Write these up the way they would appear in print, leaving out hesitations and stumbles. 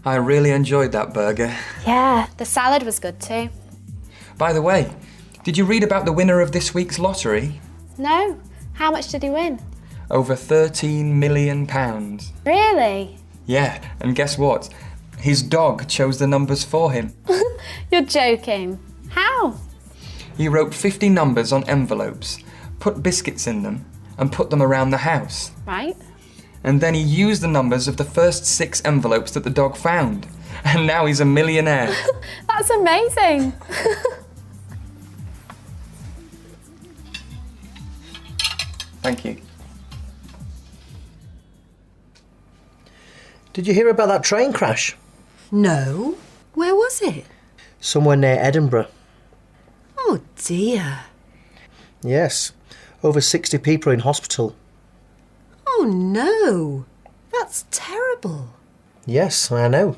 I really enjoyed that burger. Yeah, the salad was good too. By the way, did you read about the winner of this week's lottery? No, how much did he win? Over £13 million. Really? Yeah, and guess what? His dog chose the numbers for him. You're joking. How? He wrote 50 numbers on envelopes, put biscuits in them, and put them around the house. Right. And then he used the numbers of the first 6 envelopes that the dog found. And now he's a millionaire. That's amazing. Thank you. Did you hear about that train crash? No. Where was it? Somewhere near Edinburgh. Oh dear. Yes. Over 60 people in hospital. Oh no. That's terrible. Yes, I know.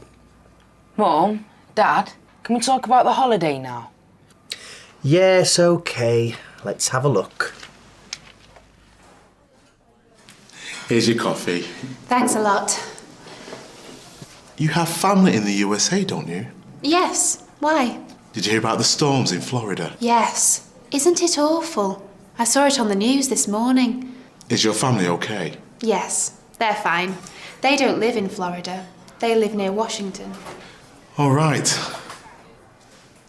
Mum, Dad, can we talk about the holiday now? Yes, OK. Let's have a look. Here's your coffee. Thanks a lot. You have family in the USA, don't you? Yes. Why? Did you hear about the storms in Florida? Yes. Isn't it awful? I saw it on the news this morning. Is your family okay? Yes, they're fine. They don't live in Florida. They live near Washington. All right.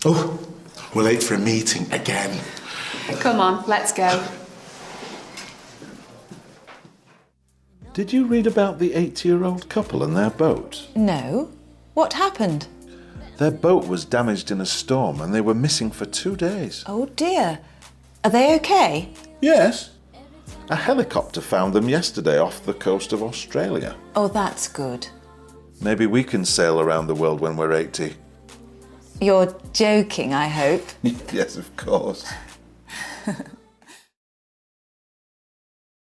Oh, we're late for a meeting again. Come on, let's go. Did you read about the 80-year-old couple and their boat? No. What happened? Their boat was damaged in a storm and they were missing for 2 days. Oh dear. Are they okay? Yes. A helicopter found them yesterday off the coast of Australia. Oh, that's good. Maybe we can sail around the world when we're 80. You're joking, I hope. Yes, of course.